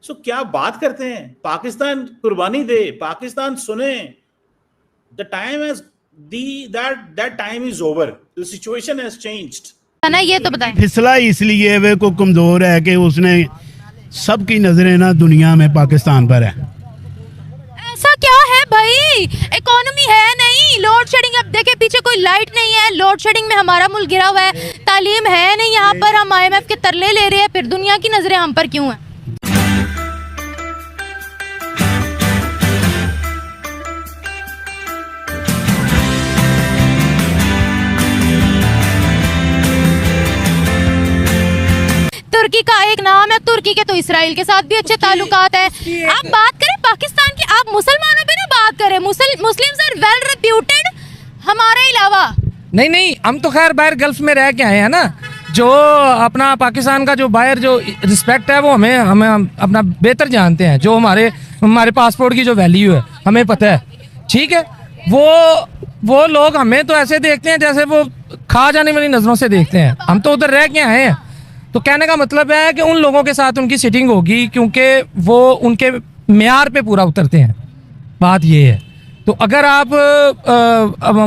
सो क्या बात करते हैं, पाकिस्तान कुर्बानी दे, पाकिस्तान सुने, the time has that time is over, the situation has changed ना। ये तो बताएं। फिसला इसलिए वे को कमज़ोर है कि उसने सबकी नज़रें ना दुनिया में पाकिस्तान पर है। ऐसा क्या है भाई, इकोनॉमी है नहीं, लोड शेडिंग, अब देखे पीछे कोई लाइट नहीं है, लोड शेडिंग में हमारा मुल्क गिरा हुआ है, तालीम है नहीं यहाँ पर, हम IMF के तरले ले रहे हैं, फिर दुनिया की नजरें हम पर क्यों हैं? तुर्की का एक नाम है, तुर्की के तो इसराइल के साथ भी अच्छे ताल्लुकात है। आप बात करें पाकिस्तान की, आप मुसलमानों पे ना बात करें, मुस्लिम्स आर वेल रेप्यूटेड हमारे अलावा। नहीं, हम तो खैर बाहर गल्फ में रह के आए हैं ना, जो अपना पाकिस्तान का जो बाहर जो रिस्पेक्ट है वो हमें अपना बेहतर जानते हैं, जो हमारे पासपोर्ट की जो वैल्यू है हमें पता है, ठीक है। वो लोग हमें तो ऐसे देखते हैं जैसे वो खा जाने वाली नज़रों से देखते हैं, हम तो उधर रह के आए हैं। तो कहने का मतलब है कि उन लोगों के साथ उनकी सिटिंग होगी क्योंकि वो उनके मेयार पे पूरा उतरते हैं, बात ये है। तो अगर आप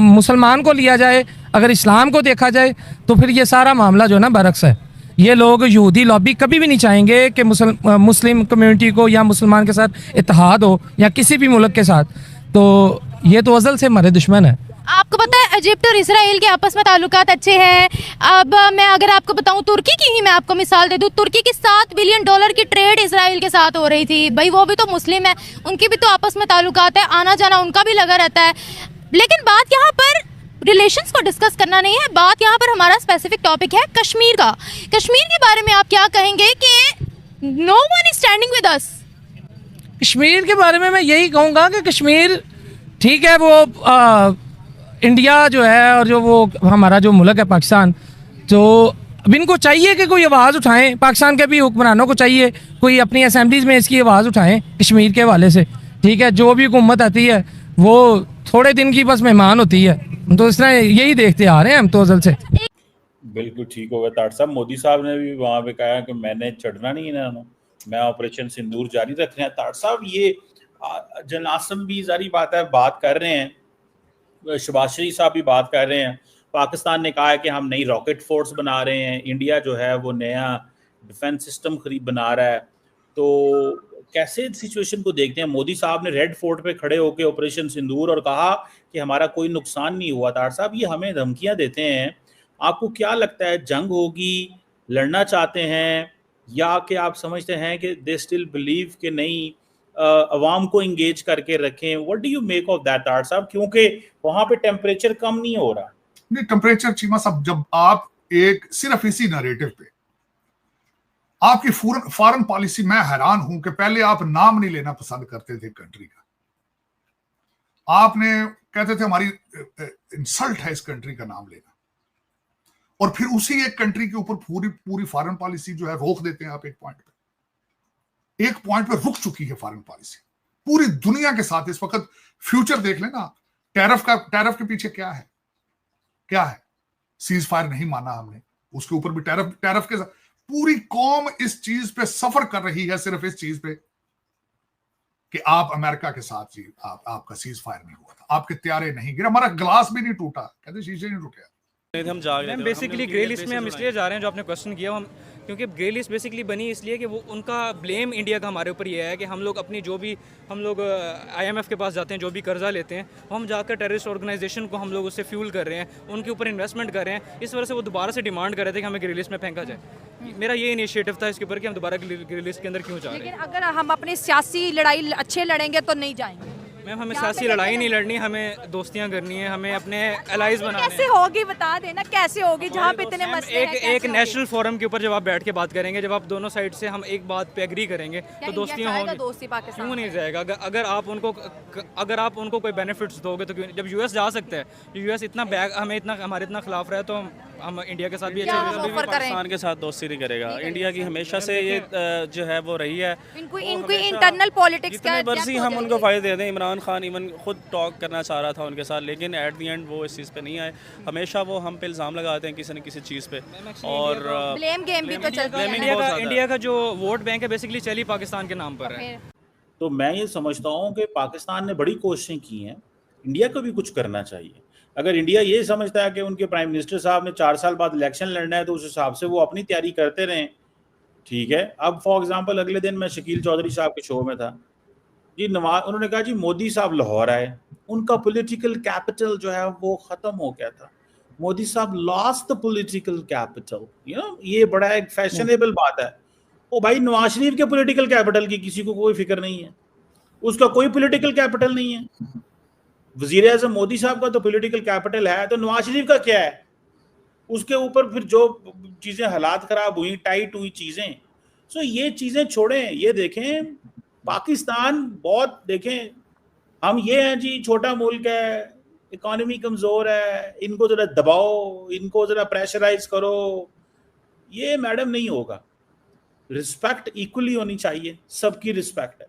मुसलमान को लिया जाए, अगर इस्लाम को देखा जाए, तो फिर ये सारा मामला जो है ना बरक्स है। ये लोग यहूदी लॉबी कभी भी नहीं चाहेंगे कि मुस्लिम कम्युनिटी को या मुसलमान के साथ इत्तेहाद हो या किसी भी मुल्क के साथ, तो ये तो अज़ल से हमारे दुश्मन है। आपको पता है इजिप्ट और इसराइल के आपस में ताल्लुकात अच्छे हैं। अब मैं अगर आपको बताऊं, तुर्की की ही मैं आपको मिसाल दे दूं, तुर्की की $7 बिलियन की ट्रेड इसराइल के साथ हो रही थी। भाई वो भी तो मुस्लिम है, उनकी भी तो आपस में ताल्लुकात है, आना जाना उनका भी लगा रहता है। लेकिन बात यहाँ पर रिलेशंस को डिस्कस करना नहीं है, बात यहाँ पर हमारा स्पेसिफिक टॉपिक है कश्मीर का। कश्मीर के बारे में आप क्या कहेंगे कि no one is standing with us? Kashmir के बारे में मैं यही कहूँगा कि कश्मीर ठीक है, वो इंडिया जो है और जो वो हमारा जो मुल्क है पाकिस्तान, तो अब इनको चाहिए कि कोई आवाज़ उठाएं, पाकिस्तान के भी हुक्मरानों को चाहिए कोई अपनी असेंबलीज में इसकी आवाज़ उठाएं कश्मीर के हवाले से, ठीक है। जो भी हुकूमत आती है वो थोड़े दिन की बस मेहमान होती है, तो इस तरह यही देखते आ रहे हैं हम तो अज़ल से। बिल्कुल ठीक हो गया ताड़ साहब। मोदी साहब ने भी वहां पे कहा कि मैंने चढ़ना नहीं है ना, मैं ऑपरेशन सिंदूर जारी रख रहे हैं। ताड़ साहब ये जन आसम भी जारी बात है, बात कर रहे हैं, शहबाज शरीफ साहब भी बात कर रहे हैं। पाकिस्तान ने कहा है कि हम नई रॉकेट फोर्स बना रहे हैं, इंडिया जो है वो नया डिफेंस सिस्टम बना रहा है। तो कैसे सिचुएशन को देखते हैं? मोदी साहब ने रेड फोर्ट पे खड़े होकर ऑपरेशन सिंदूर और कहा कि हमारा कोई नुकसान नहीं हुआ। ताड़ साहब ये हमें धमकियां देते हैं, आपको क्या लगता है जंग होगी, लड़ना चाहते हैं, या कि आप समझते हैं कि दे स्टिल बिलीव कि नहीं अवाम को इंगेज करके रखें? What do you make of that ताड़ साहब, क्योंकि वहां पे टेम्परेचर कम नहीं हो रहा? नहीं, टेम्परेचर चीमा साहब, जब आप एक सिर्फ इसी नैरेटिव पे आपकी फॉरेन पॉलिसी, मैं हैरान हूं कि पहले आप नाम नहीं लेना पसंद करते थे कंट्री का, आपने कहते थे हमारी इंसल्ट है इस कंट्री का नाम लेना, और फिर उसी एक कंट्री के ऊपर पूरी फॉरेन पॉलिसी जो है रोक देते हैं आप। एक पॉइंट पे रुक चुकी है फॉरेन पॉलिसी पूरी दुनिया के साथ। इस वक्त फ्यूचर देख लेना, टैरिफ के पीछे क्या है? सीज फायर नहीं माना हमने, उसके ऊपर भी टैरिफ के साथ पूरी कौम इस चीज पे सफर कर रही है, सिर्फ इस चीज पे कि आप अमेरिका के साथ जी आपका सीज फायर नहीं हुआ था, आपके त्यारे नहीं गिरे, हमारा ग्लास भी नहीं टूटा, कहते शीशे नहीं टूटे। हम जा रहे हैं बेसिकली ग्रे लिस्ट में हम इसलिए जा रहे हैं, जो आपने क्वेश्चन किया, हम क्योंकि ग्रे लिस्ट बेसिकली बनी इसलिए कि वो उनका ब्लेम इंडिया का हमारे ऊपर ये है कि हम लोग अपनी जो भी हम लोग IMF के पास जाते हैं, जो भी कर्जा लेते हैं, हम जाकर टेररिस्ट ऑर्गेनाइजेशन को हम लोग उससे फ्यूल कर रहे हैं, उनके ऊपर इन्वेस्टमेंट कर रहे हैं। इस वजह से वो दोबारा से डिमांड कर रहे थे कि हमें ग्रे लिस्ट में फेंका जाए। मेरा ये इनिशिएटिव था इसके ऊपर कि हम दोबारा ग्रे लिस्ट के अंदर क्यों जा रहे हैं। लेकिन अगर हम अपनी सियासी लड़ाई अच्छे लड़ेंगे तो नहीं जाएंगे। मैम हमें सियासी लड़ाई नहीं लड़नी, हमें दोस्तियां करनी है, हमें अपने एलाइज बनाने हैं। कैसे होगी बता देना, कैसे होगी जहाँ पे इतने मसले हैं? एक नेशनल फोरम के ऊपर जब आप बैठ के बात करेंगे, जब आप दोनों साइड से हम एक बात पे एग्री करेंगे तो दोस्तियां होंगी। क्यों नहीं जाएगा? अगर आप उनको कोई बेनिफिट्स दोगे तो क्यों? जब US जा सकता है, US इतना हमारे इतना खिलाफ रहा है, तो हम इंडिया के साथ भी क्या अच्छे हम कभी भी ऑफर करें? पाकिस्तान के साथ दोस्ती नहीं करेगा। इंडिया की हमेशा से ये जो है वो रही है। इनको वो इनकी हमेशा इंटरनल पॉलिटिक्स का जितनी मर्जी हम उनको फ़ायदे दे दें। इमरान खान इवन खुद टॉक करना चाह रहा था उनके साथ, लेकिन एट दी एंड वो इस चीज़ पे नहीं आए। हमेशा वो हम पे इल्ज़ाम लगाते हैं किसी न किसी चीज़ पे, और ब्लेम गेम भी तो चलती है ना। इंडिया का जो वोट बैंक है बेसिकली चली पाकिस्तान के नाम पर है। तो मैं ये समझता हूँ कि पाकिस्तान ने बड़ी कोशिशें की हैं, इंडिया को भी कुछ करना चाहिए। अगर इंडिया ये समझता है कि उनके प्राइम मिनिस्टर साहब ने 4 साल बाद इलेक्शन लड़ना है तो उस हिसाब से वो अपनी तैयारी करते रहें, ठीक है। अब फॉर एग्जांपल अगले दिन मैं शकील चौधरी साहब के शो में था जी, उन्होंने कहा जी मोदी साहब लाहौर आए, उनका पॉलिटिकल कैपिटल जो है वो ख़त्म हो गया था। मोदी साहब लॉस्ट द पॉलिटिकल कैपिटल, ये बड़ा एक फैशनेबल बात है। ओ भाई, नवाज शरीफ के पॉलिटिकल कैपिटल की किसी को कोई फिक्र नहीं है, उसका कोई पॉलिटिकल कैपिटल नहीं है। वजीर आज़म मोदी साहब का तो पॉलिटिकल कैपिटल है, तो नवाज शरीफ का क्या है? उसके ऊपर फिर जो चीज़ें हालात ख़राब हुई, टाइट हुई चीज़ें, सो ये चीज़ें छोड़ें। ये देखें पाकिस्तान बहुत, देखें हम ये हैं जी, छोटा मुल्क है, इकॉनमी कमज़ोर है, इनको ज़रा दबाओ, इनको ज़रा प्रेशराइज करो, ये मैडम नहीं होगा। रिस्पेक्ट इक्वली होनी चाहिए, सबकी रिस्पेक्ट है।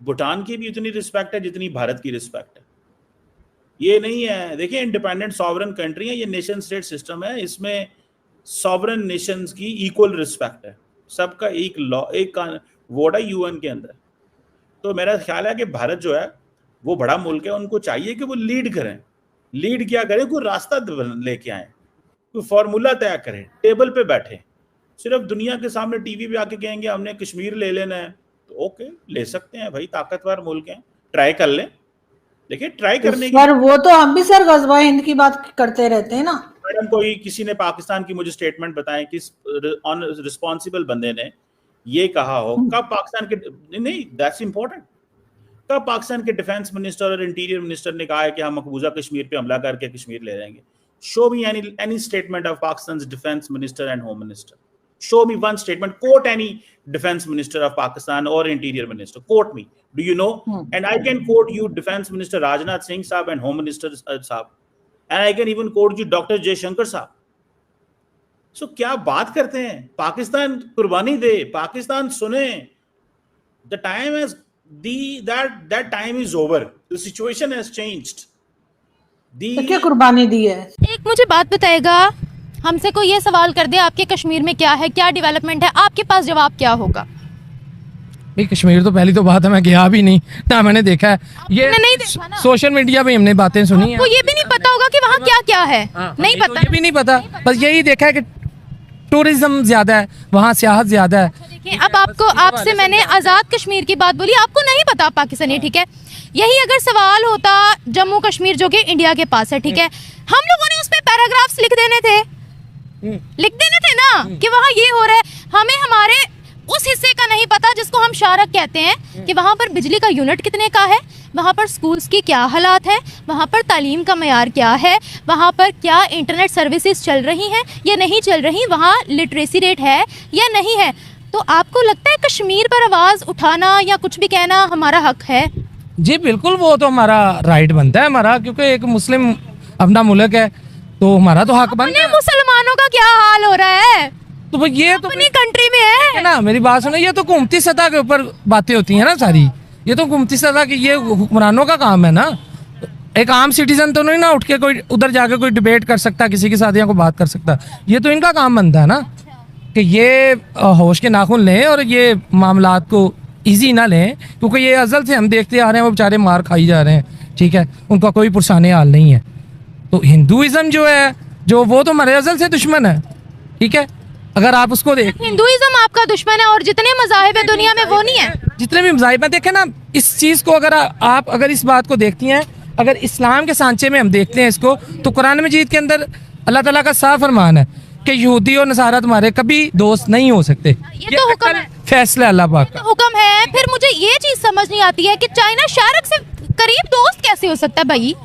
भूटान की भी उतनी रिस्पेक्ट है जितनी भारत की रिस्पेक्ट है। ये नहीं है, देखिए इंडिपेंडेंट सॉवरन कंट्री है, ये नेशन स्टेट सिस्टम है, इसमें सॉवरन नेशंस की इक्वल रिस्पेक्ट है, सबका एक लॉ, एक वोट है यूएन के अंदर। तो मेरा ख्याल है कि भारत जो है वो बड़ा मुल्क है, उनको चाहिए कि वो लीड करें। लीड क्या करें? कोई रास्ता लेके आए, कोई फार्मूला तय करें, टेबल पे बैठे। सिर्फ दुनिया के सामने टीवी पे आके कहेंगे हमने कश्मीर ले लेना है, तो ओके ले सकते हैं भाई, ताकतवर मुल्क हैं, ट्राई कर लें। देखिए ट्राई करने की, सर वो तो हम भी सर गज़वा हिंद की बात करते रहते हैं ना। मैडम कोई किसी ने पाकिस्तान की मुझे स्टेटमेंट बताएं, किस रिस्पॉन्सिबल बंदे ने ये कहा हो? कब पाकिस्तान के, नहीं दैट्स इंपॉर्टेंट, कब पाकिस्तान के डिफेंस मिनिस्टर और इंटीरियर मिनिस्टर ने कहा है कि हम मकबूजा कश्मीर पे हमला करके कश्मीर ले लेंगे? Show me any statement of Pakistan's defence minister and home minister. Show me one statement. Quote any defense minister of Pakistan or interior minister. Quote me. Do you know? And I can quote you Defense Minister Rajnath Singh Saab and Home Minister Saab. And I can even quote you Dr. Jaishankar Saab. So क्या बात करते हैं? पाकिस्तान कुर्बानी दे, पाकिस्तान सुने. The time has that time is over. The situation has changed. तो क्या कुर्बानी दी है? एक मुझे बात बताएगा, हमसे कोई ये सवाल कर दे आपके कश्मीर में क्या है, क्या डेवलपमेंट है, आपके पास जवाब क्या होगा? भाई कश्मीर तो पहली तो बात है, मैं गया भी नहीं ना मैंने देखा है, ये नहीं देखा ना। सोशल मीडिया पे हमने बातें सुनी है। आपको ये भी नहीं पता होगा कि वहाँ क्या क्या है, नहीं तो पता, ये भी नहीं पता, बस यही देखा है कि टूरिज्म ज्यादा है वहाँ, सियाहत ज्यादा है। देखिए अब आपको, आपसे मैंने आज़ाद कश्मीर की बात बोली, आपको नहीं पता पाकिस्तानी, ठीक है। यही अगर सवाल होता जम्मू कश्मीर जो कि इंडिया के पास है, ठीक है, हम लोगों ने उसमें पैराग्राफ्स लिख देने थे ना कि वहाँ ये हो रहा है। हमें हमारे उस हिस्से का नहीं पता जिसको हम शारक कहते हैं, कि वहाँ पर बिजली का यूनिट कितने का है, वहाँ पर स्कूल्स की क्या हालात है, वहाँ पर तालीम का मयार क्या है, वहाँ पर क्या इंटरनेट सर्विसेज चल रही हैं या नहीं चल रही, वहाँ लिटरेसी रेट है या नहीं है। तो आपको लगता है कश्मीर पर आवाज़ उठाना या कुछ भी कहना हमारा हक है? जी बिल्कुल, वो तो हमारा राइट बनता है हमारा, क्योंकि एक मुस्लिम अपना मुल्क है तो हमारा तो हक बनता है। मुसलमानों का क्या हाल हो रहा है? तो भाई ये तो अपनी कंट्री में है ना, मेरी बात सुनो, ये तो हुकूमती सतह के ऊपर बातें होती हैं ना सारी, ये तो हुकूमती सतह की, ये हुक्मरानों का काम है ना। एक आम सिटीजन तो नहीं ना उठ के कोई उधर जाके कोई डिबेट कर सकता, किसी की शादियों को बात कर सकता, ये तो इनका काम बनता है ना कि ये होश के नाखून लें और ये मामलात को ईजी ना लें, क्योंकि ये अज़ल से हम देखते आ रहे हैं वो बेचारे मार खाई जा रहे हैं, ठीक है, उनका कोई पुरसाने हाल नहीं है। तो हिंदुइज्म जो है जो वो तो हमारे अज़ल से दुश्मन है, ठीक है, अगर आप उसको देख, हिंदुइज्म आपका दुश्मन है और जितने मज़ाहिब है दुनिया में वो नहीं है। जितने भी मज़ाहिब हैं, देखें ना इस चीज़ को, अगर आप अगर इस बात को देखती हैं, अगर इस्लाम के सांचे में हम देखते हैं इसको, तो कुरान मजीद के अंदर अल्लाह ताला का साफ फरमान है कि यहूदी और नसारा तुम्हारे कभी दोस्त नहीं हो सकते। ये तो हुक्म है, फैसला अल्लाह पाक का, तो हुक्म है। फिर मुझे ये चीज़ समझ नहीं आती है कि चाइना शारक से करीब दोस्त कैसे हो सकता है भाई?